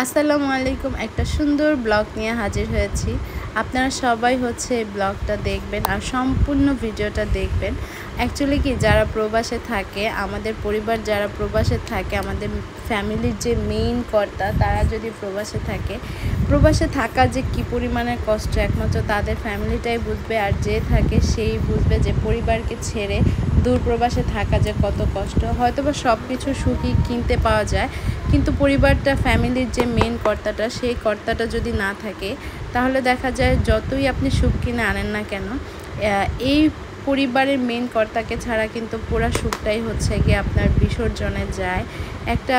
আসসালামু আলাইকুম। একটা সুন্দর ব্লগ নিয়ে হাজির হয়েছি। আপনারা সবাই ব্লগটা দেখবেন আর সম্পূর্ণ ভিডিওটা দেখবেন। অ্যাকচুয়ালি কি যারা প্রবাসে থাকে, আমাদের পরিবার যারা প্রবাসে থাকে, আমাদের ফ্যামিলির যে মেইন কর্তা তারা যদি প্রবাসে থাকে, প্রবাসে থাকা যে কী পরিমাণের কষ্ট একমাত্র তাদের ফ্যামিলিটাই বুঝবে। আর যে থাকে সেই বুঝবে যে পরিবারকে ছেড়ে দূর প্রবাসে থাকা যে কত কষ্ট। হয়তোবা সব কিছু সুখী কিনতে পাওয়া যায়, কিন্তু পরিবারটা, ফ্যামিলির যে মেন কর্তাটা, সেই কর্তাটা যদি না থাকে তাহলে দেখা যায় যতই আপনি সুখ কিনে আনেন না কেন, এই পরিবারের মেন কর্তাকে ছাড়া কিন্তু পুরো সুখটাই গিয়ে আপনার বিসর্জনে যায়। একটা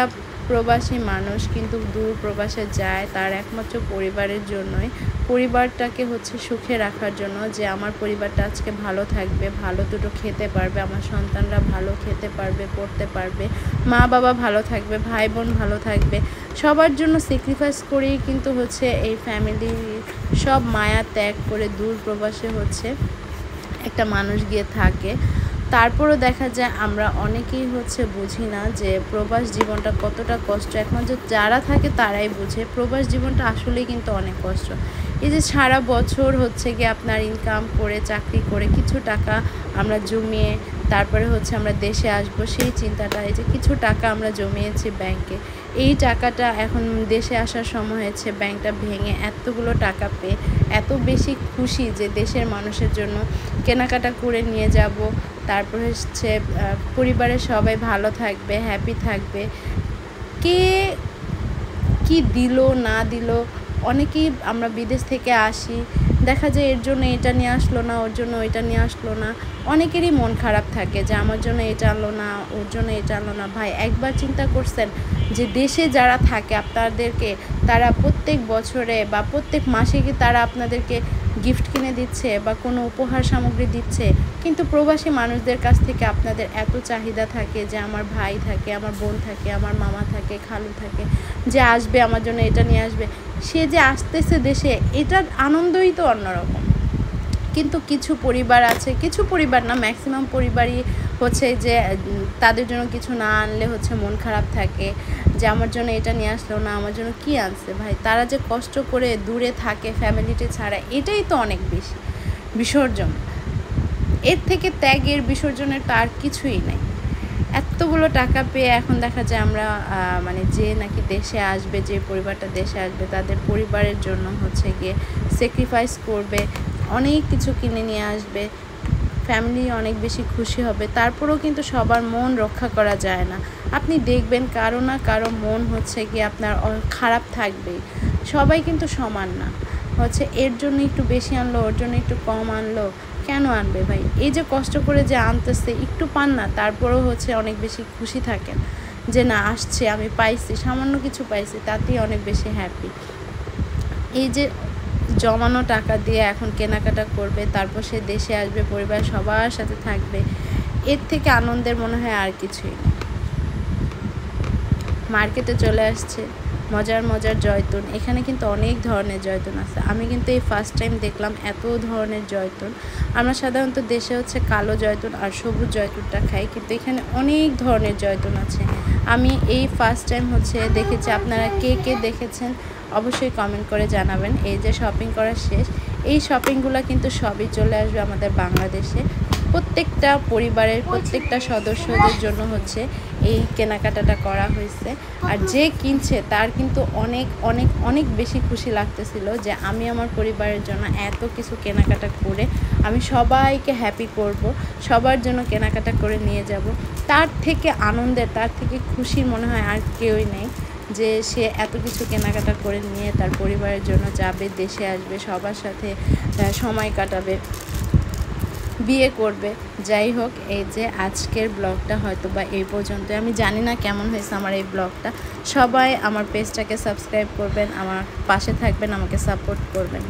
প্রবাসী মানুষ কিন্তু দূর প্রবাসে যায় তার একমাত্র পরিবারের জন্যই, পরিবারটাকে সুখে রাখার জন্য, যে আমার পরিবারটা আজকে ভালো থাকবে, ভালো দুটো খেতে পারবে, আমার সন্তানরা ভালো খেতে পারবে, পড়তে পারবে, মা বাবা ভালো থাকবে, ভাই বোন ভালো থাকবে, সবার জন্য স্যাক্রিফাইস করেই কিন্তু এই ফ্যামিলি সব মায়া ত্যাগ করে দূর প্রবাসে একটা মানুষ গিয়ে থাকে। তারপরও দেখা যায় আমরা অনেকেই বুঝি না যে প্রবাস জীবনটা কতটা কষ্ট। একমাত্র যারা থাকে তারাই বুঝে প্রবাস জীবনটা আসলেই কিন্তু অনেক কষ্ট। এই যে সারা বছর গিয়ে আপনার ইনকাম করে, চাকরি করে কিছু টাকা আমরা জমিয়ে তারপরে আমরা দেশে আসবো, সেই চিন্তাটা, এই যে কিছু টাকা আমরা জমিয়েছি ব্যাংকে, এই টাকাটা এখন দেশে আসার সময় ব্যাংকটা ভেঙে এতগুলো টাকা পেয়ে এত বেশি খুশি যে দেশের মানুষের জন্য কেনাকাটা করে নিয়ে যাব। তারপর পরিবারের সবাই ভালো থাকবে, হ্যাপি থাকবে। কে কি দিল না দিল, অনেকেই আমরা বিদেশ থেকে আসি, দেখা যায় এর জন্য এটা নিয়ে আসলো না, ওর জন্য ওইটা নিয়ে আসলো না, অনেকেরই মন খারাপ থাকে যে আমার জন্য এটা আনলো না, ওর জন্য এটা আনলো না। ভাই, একবার চিন্তা করছেন যে দেশে যারা থাকে আপনাদেরকে, তারা প্রত্যেক বছরে বা প্রত্যেক মাসে কি তারা আপনাদেরকে গিফট কিনে দিচ্ছে বা কোনো উপহার সামগ্রী দিচ্ছে, কিন্তু প্রবাসী মানুষদের কাছ থেকে আপনাদের এত চাহিদা থাকে যে আমার ভাই থাকে, আমার বোন থাকে, আমার মামা থাকে, খালু থাকে, যে আসবে আমার জন্য এটা নিয়ে আসবে, সে যে আসতেছে দেশে, এটার আনন্দই তো অন্যরকম। কিন্তু কিছু পরিবার আছে, কিছু পরিবার না, ম্যাক্সিমাম পরিবারই যে তাদের জন্য কিছু না আনলে মন খারাপ থাকে যে আমার জন্য এটা নিয়ে আসলো না, আমার জন্য কি আনছে। ভাই, তারা যে কষ্ট করে দূরে থাকে ফ্যামিলিটি ছাড়া, এটাই তো অনেক বেশি বিসর্জন। এর থেকে ত্যাগের, বিসর্জনের তো আর কিছুই নেই। এতগুলো টাকা পেয়ে এখন দেখা যায় আমরা যে নাকি দেশে আসবে, যে পরিবারটা দেশে আসবে তাদের পরিবারের জন্য গিয়ে স্যাক্রিফাইস করবে, অনেক কিছু কিনে নিয়ে আসবে, ফ্যামিলি অনেক বেশি খুশি হবে। তারপরেও কিন্তু সবার মন রক্ষা করা যায় না। আপনি দেখবেন কারো না কারো মন গিয়ে আপনার খারাপ থাকবেই। সবাই কিন্তু সমান না, এর জন্য একটু বেশি আনলো, ওর জন্য একটু কম আনলো, কেন আনবে ভাই? এই যে কষ্ট করে যে আনতেছে, একটু পান না, তারপরেও অনেক বেশি খুশি থাকেন যে না, আসছে, আমি পাইছি, সামান্য কিছু পাইছি, তাতেই অনেক বেশি হ্যাপি। এই যে জমানো টাকা দিয়ে এখন কেনাকাটা করবে, তারপর সে দেশে আসবে, পরিবার সবার সাথে থাকবে, এর থেকে আনন্দের মনে হয় আর কিছুই নেই। মার্কেটে চলে আসছে মজার মজার জয়তুন। এখানে কিন্তু অনেক ধরনের জয়তুন আছে। আমি কিন্তু এই ফার্স্ট টাইম দেখলাম এত ধরনের জয়তুন। আমরা সাধারণত দেশে কালো জয়তুন আর সবুজ জয়তুনটা খাই, কিন্তু এখানে অনেক ধরনের জয়তুন আছে। আমি এই ফার্স্ট টাইম দেখেছি। আপনারা কে কে দেখেছেন অবশ্যই কমেন্ট করে জানাবেন। এই যে শপিং করা শেষ, এই শপিংগুলো কিন্তু সবই চলে আসবে আমাদের বাংলাদেশে। প্রত্যেকটা পরিবারের প্রত্যেকটা সদস্যদের জন্য এই কেনাকাটাটা করা হয়েছে। আর যে কিনছে তার কিন্তু অনেক অনেক অনেক বেশি খুশি লাগতেছিল যে আমি আমার পরিবারের জন্য এত কিছু কেনাকাটা করে আমি সবাইকে হ্যাপি করব, সবার জন্য কেনাকাটা করে নিয়ে যাব। তার থেকে আনন্দের, তার থেকে খুশির মনে হয় আর কেউই নেই যে সে এত কিছু কেনাকাটা করে নিয়ে তার পরিবারের জন্য যাবে, দেশে আসবে, সবার সাথে সময় কাটাবে, বিয়ে করবে। যাই হোক, এই যে আজকের ব্লগটা হয়তো বা এই পর্যন্ত। আমি জানি না কেমন হয়েছে আমার এই ব্লগটা। সবাই আমার পেজটাকে সাবস্ক্রাইব করবেন, আমার পাশে থাকবেন, আমাকে সাপোর্ট করবেন।